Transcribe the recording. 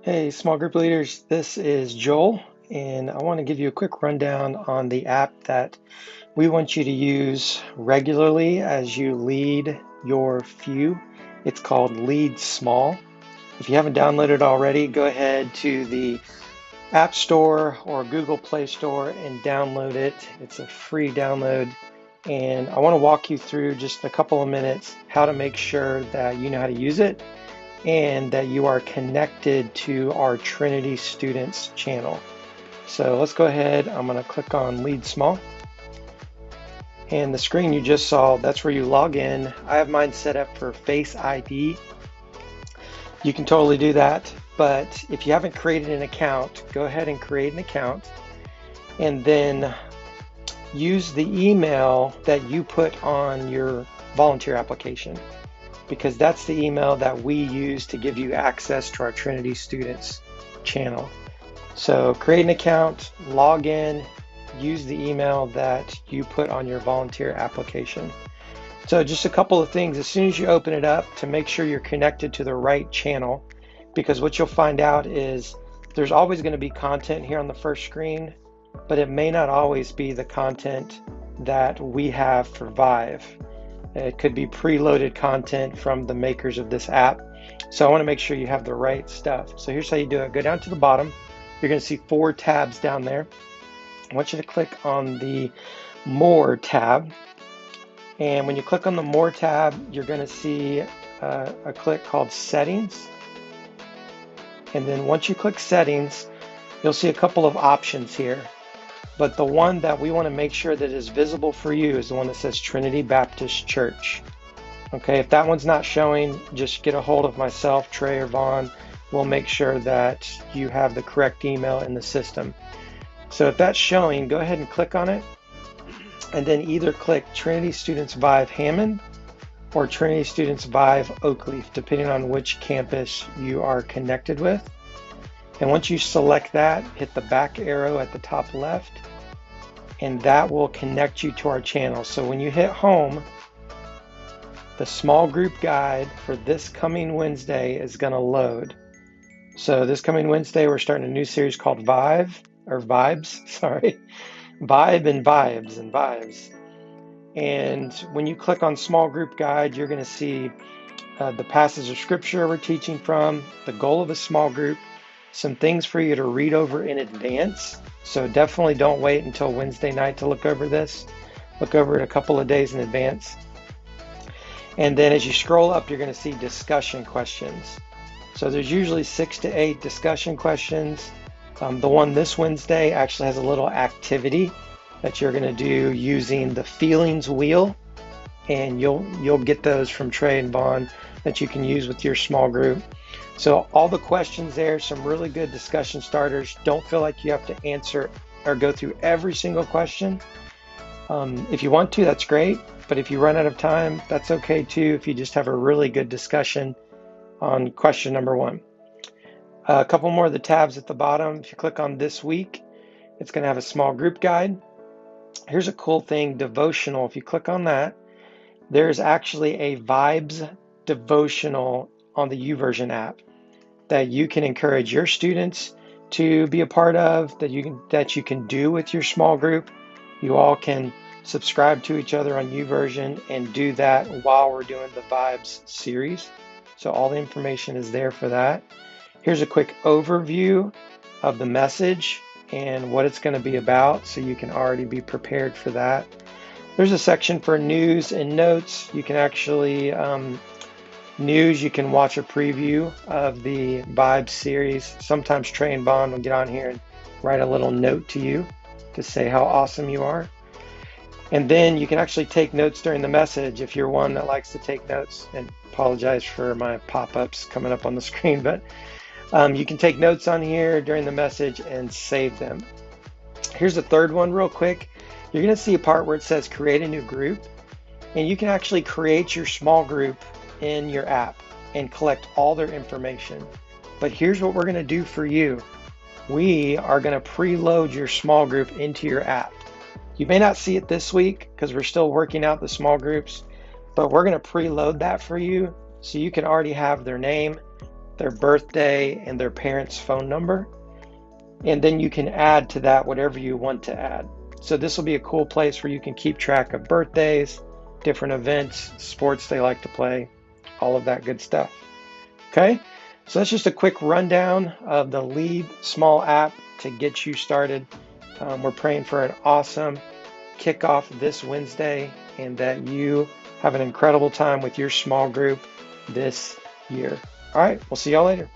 Hey, small group leaders, this is Joel, and I want to give you a quick rundown on the app that we want you to use regularly as you lead your few. It's called Lead Small. If you haven't downloaded it already, go ahead to the App Store or Google Play Store and download it. It's a free download, and I want to walk you through just a couple of minutes how to make sure that you know how to use it and that you are connected to our Trinity Students channel. So let's go ahead. I'm going to click on Lead Small. And the screen you just saw, that's where you log in. I have mine set up for Face ID. You can totally do that. But if you haven't created an account, go ahead and create an account. And then use the email that you put on your volunteer application, because that's the email that we use to give you access to our Trinity Students channel. So create an account, log in, use the email that you put on your volunteer application. So just a couple of things. As soon as you open it up, to make sure you're connected to the right channel, because what you'll find out is there's always going to be content here on the first screen, but it may not always be the content that we have for Vive. It could be preloaded content from the makers of this app. So I want to make sure you have the right stuff. So here's how you do it. Go down to the bottom. You're going to see 4 tabs down there. I want you to click on the More tab. And when you click on the More tab, you're going to see a click called Settings. And then once you click Settings, you'll see a couple of options here. But the one that we want to make sure that is visible for you is the one that says Trinity Baptist Church. Okay, if that one's not showing, just get a hold of myself, Trey, or Vaughn. We'll make sure that you have the correct email in the system. So if that's showing, go ahead and click on it, and then either click Trinity Students Vive Hammond or Trinity Students Vive Oakleaf, depending on which campus you are connected with. And once you select that, hit the back arrow at the top left, and that will connect you to our channel. So when you hit home, the small group guide for this coming Wednesday is going to load. So this coming Wednesday, we're starting a new series called Vibe and Vibes. And when you click on small group guide, you're going to see the passage of scripture we're teaching from, the goal of a small group, some things for you to read over in advance. So definitely don't wait until Wednesday night to look over this. Look over it a couple of days in advance. And then as you scroll up, you're going to see discussion questions. So there's usually 6 to 8 discussion questions. The one this Wednesday actually has a little activity that you're going to do using the feelings wheel. And you'll get those from Trey and Vaughn that you can use with your small group. So all the questions there, some really good discussion starters. Don't feel like you have to answer or go through every single question. If you want to, that's great. But if you run out of time, that's okay too, if you just have a really good discussion on question number 1. A couple more of the tabs at the bottom. If you click on This Week, it's going to have a small group guide. Here's a cool thing, devotional. If you click on that, there's actually a Vibes devotional on the YouVersion app that you can encourage your students to be a part of, that you can do with your small group. You all can subscribe to each other on YouVersion and do that while we're doing the Vibes series. So all the information is there for that. Here's a quick overview of the message and what it's going to be about, so you can already be prepared for that. There's a section for news and notes. You can actually news, you can watch a preview of the Vibe series. Sometimes Trey and Bond will get on here and write a little note to you to say how awesome you are. And then you can actually take notes during the message if you're one that likes to take notes. And apologize for my pop-ups coming up on the screen, but you can take notes on here during the message and save them. Here's the third one real quick. You're going to see a part where it says create a new group, and you can actually create your small group in your app and collect all their information. But here's what we're going to do for you. We are going to preload your small group into your app. You may not see it this week because we're still working out the small groups, but we're going to preload that for you so you can already have their name, their birthday, and their parents' phone number. And then you can add to that whatever you want to add. So this will be a cool place where you can keep track of birthdays, different events, sports they like to play, all of that good stuff. Okay, so that's just a quick rundown of the Lead Small app to get you started. We're praying for an awesome kickoff this Wednesday and that you have an incredible time with your small group this year. All right, we'll see y'all later.